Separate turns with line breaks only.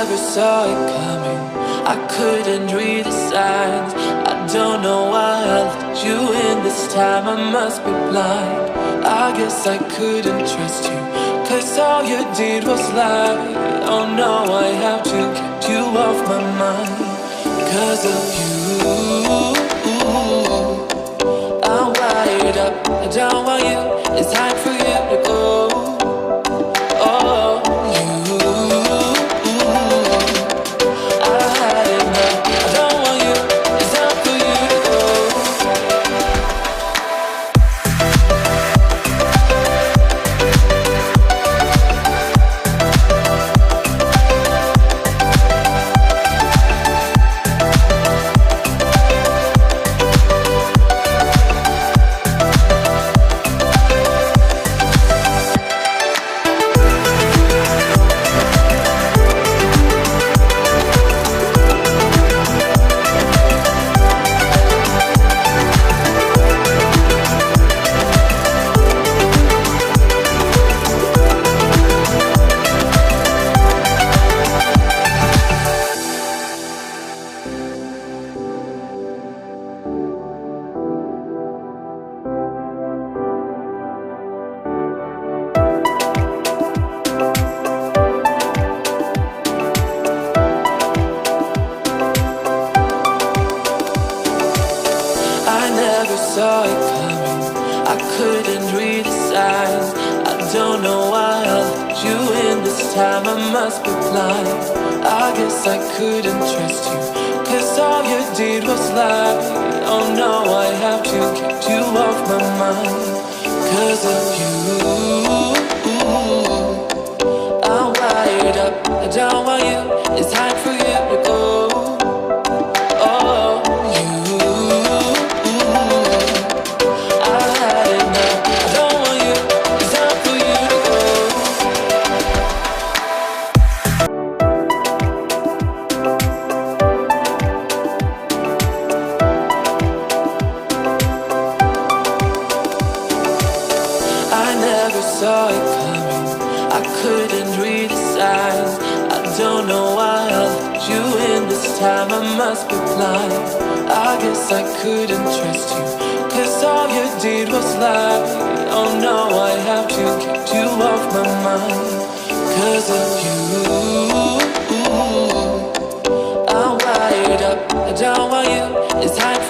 never saw it coming. I couldn't read the signs. I don't know why I let you in this time. I must be blind. I guess I couldn't trust you, 'cause all you did was lie. Oh no, I have to get you off my mind. 'Cause of you, I'm wired up. I don't want you. It's time for you to go. Oh, you, I had enough. I don't want you. It's time for you to go. I never saw it coming. I couldn't read the signs. I don't know why I let you in this time. I must be blind. I guess I couldn't trust you, 'cause all you did was lie. Oh no, I have to get you off my mind. 'Cause of you, I'm wired up. I don't want you. It's time for you to go. Oh, you, I had enough. I don't want you. It's time for you to go. I never saw it coming. I couldn't read the signs. I don't know why I let you in this time. I must be blind. I guess I couldn't trust you, 'cause all you did was lie. Oh no, I have to get you off my mind. 'Cause of you, I'm wired up. I don't want you. It's time